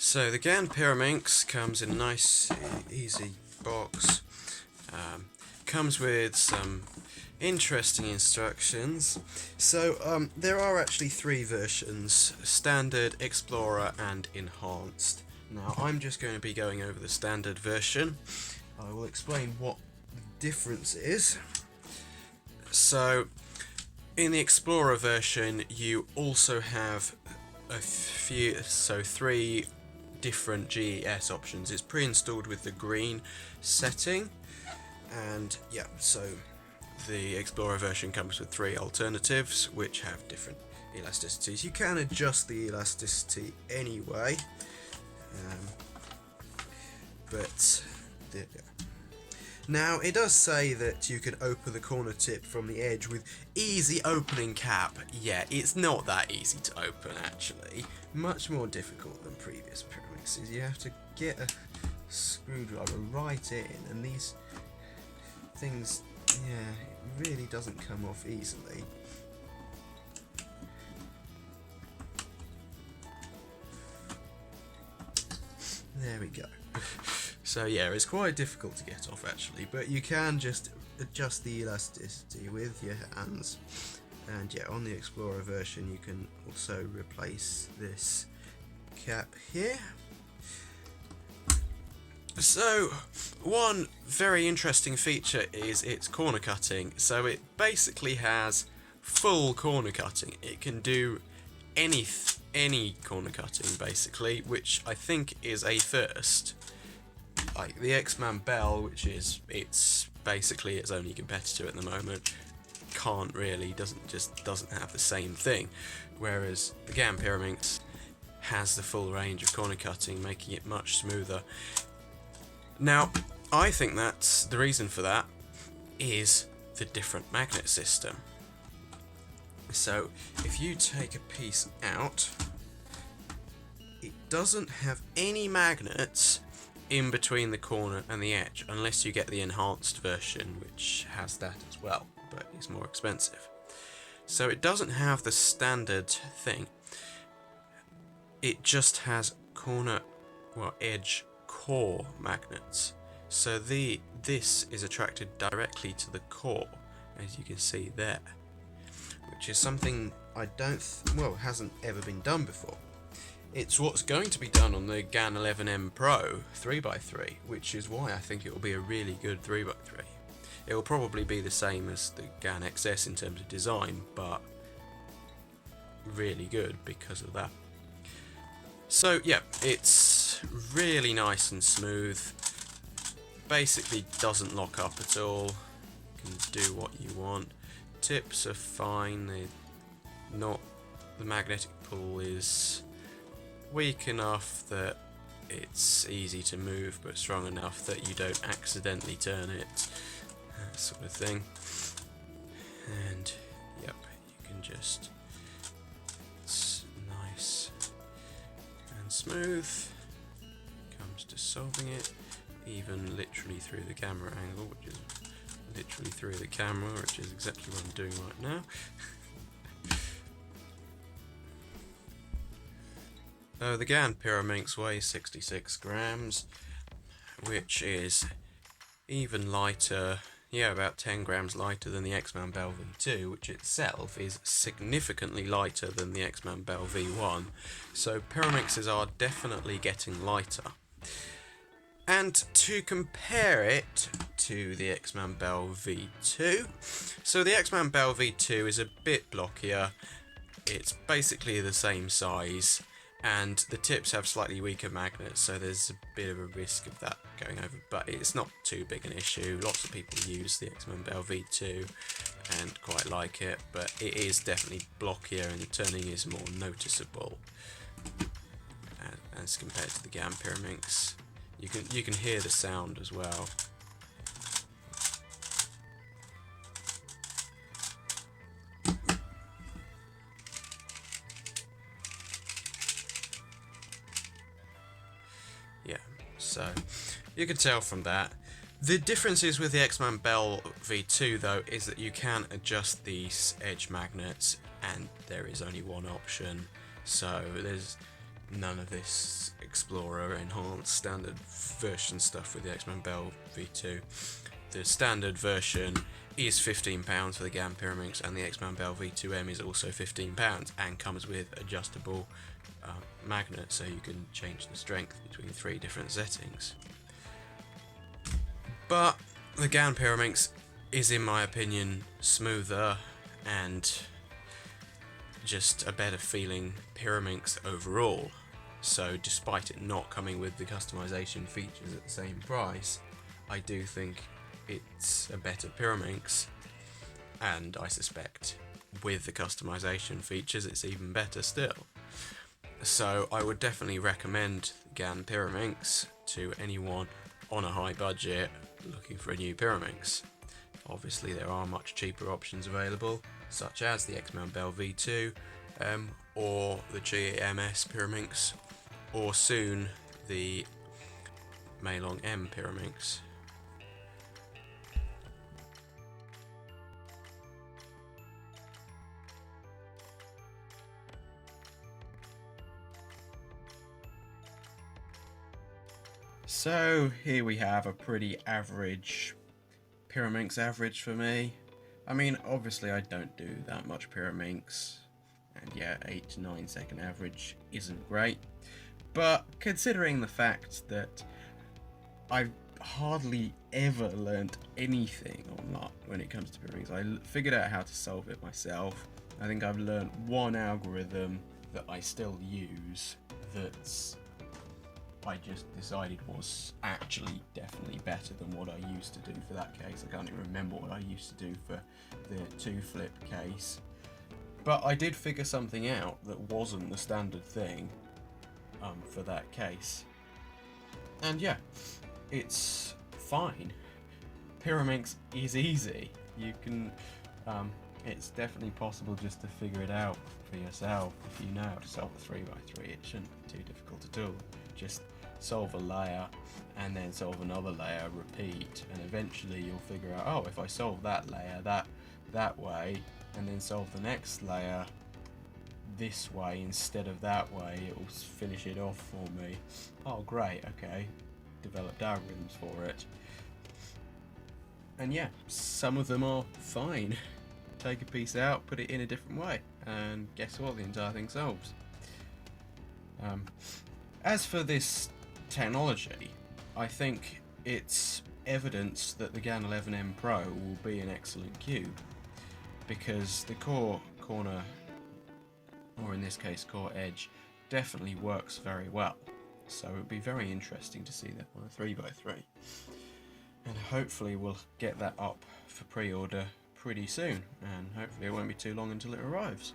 So the Gan Pyraminx comes in a nice, easy box. Comes with some interesting instructions. So there are actually three versions: Standard, Explorer, and Enhanced. Now I'm just going to be going over the Standard version. I will explain what the difference is. So in the Explorer version, you also have three different GES options. It's pre-installed with the green setting, and yeah, so the Explorer version comes with three alternatives which have different elasticities. You can adjust the elasticity anyway, but there you go. Now, it does say that you can open the corner tip from the edge with easy opening cap. Yeah, it's not that easy to open, actually. Much more difficult than previous Pyraminxes. You have to get a screwdriver right in, and these things, yeah, it really doesn't come off easily. There we go. So yeah, it's quite difficult to get off actually, but you can just adjust the elasticity with your hands. And yeah, on the Explorer version you can also replace this cap here. So one very interesting feature is its corner cutting. So it basically has full corner cutting. It can do any corner cutting basically, which I think is a first. Like the X-Man Bell, which is basically its only competitor at the moment, doesn't have the same thing, whereas the Gan Pyraminx has the full range of corner cutting, making it much smoother. Now, I think that's the reason for that is the different magnet system. So if you take a piece out, it doesn't have any magnets in between the corner and the edge, unless you get the enhanced version, which has that as well, but it's more expensive. So it doesn't have the standard thing. It just has edge core magnets. So this is attracted directly to the core, as you can see there, which is something hasn't ever been done before. It's what's going to be done on the Gan 11M Pro 3x3, which is why I think it will be a really good 3x3. It will probably be the same as the Gan XS in terms of design, but really good because of that. So yeah, it's really nice and smooth. Basically doesn't lock up at all. You can do what you want. Tips are fine. The magnetic pull is weak enough that it's easy to move, but strong enough that you don't accidentally turn it, that sort of thing. And yep, you can just, it's nice and smooth. Comes to solving it, even literally through the camera angle, which is literally through the camera, which is exactly what I'm doing right now. The Gan Pyraminx weighs 66 grams, which is even lighter, about 10 grams lighter than the X-Man Bell V2, which itself is significantly lighter than the X-Man Bell V1. So Pyraminxes are definitely getting lighter. And to compare it to the X-Man Bell V2, so the X-Man Bell V2 is a bit blockier. It's basically the same size, and the tips have slightly weaker magnets, so there's a bit of a risk of that going over, but it's not too big an issue. Lots of people use the X-Man Bell V2 and quite like it, but it is definitely blockier and the turning is more noticeable as compared to the Gan Pyraminx. You can hear the sound as well. Yeah, so you can tell from that. The differences with the X-Man Bell V2 though is that you can adjust these edge magnets, and there is only one option. So none of this Explorer enhanced standard version stuff with the X-Man Bell V2. The standard version is £15 for the Gan Pyraminx, and the X-Man Bell V2M is also £15 and comes with adjustable magnets, so you can change the strength between 3 different settings. But the Gan Pyraminx is, in my opinion, smoother and just a better feeling Pyraminx overall. So despite it not coming with the customization features at the same price, I do think it's a better Pyraminx, and I suspect with the customization features it's even better still. So I would definitely recommend Gan Pyraminx to anyone on a high budget looking for a new Pyraminx. Obviously there are much cheaper options available, such as the X-Man Bell V2 or the GMS Pyraminx, or soon the Pyraminx M Pyraminx. So here we have a pretty average Pyraminx average for me. I mean, obviously I don't do that much Pyraminx, and yeah, 8 to 9 second average isn't great, but considering the fact that I've hardly ever learnt anything online when it comes to Pyraminx, I figured out how to solve it myself. I think I've learnt one algorithm that I still use that's I just decided was actually definitely better than what I used to do for that case. I can't even remember what I used to do for the 2-flip case. But I did figure something out that wasn't the standard thing for that case. And yeah, it's fine. Pyraminx is easy. You can, it's definitely possible just to figure it out for yourself if you know how to solve a 3x3. It shouldn't be too difficult at all. Just solve a layer and then solve another layer, repeat, and eventually you'll figure out, oh, if I solve that layer that way and then solve the next layer this way instead of that way, it will finish it off for me. Oh great, okay, developed algorithms for it. And yeah, some of them are fine. Take a piece out, put it in a different way, and guess what, the entire thing solves. As for this technology, I think it's evidence that the Gan 11M Pro will be an excellent cube, because the corner, or in this case core edge, definitely works very well. So it would be very interesting to see that on a 3x3. And hopefully we'll get that up for pre-order pretty soon, and hopefully it won't be too long until it arrives.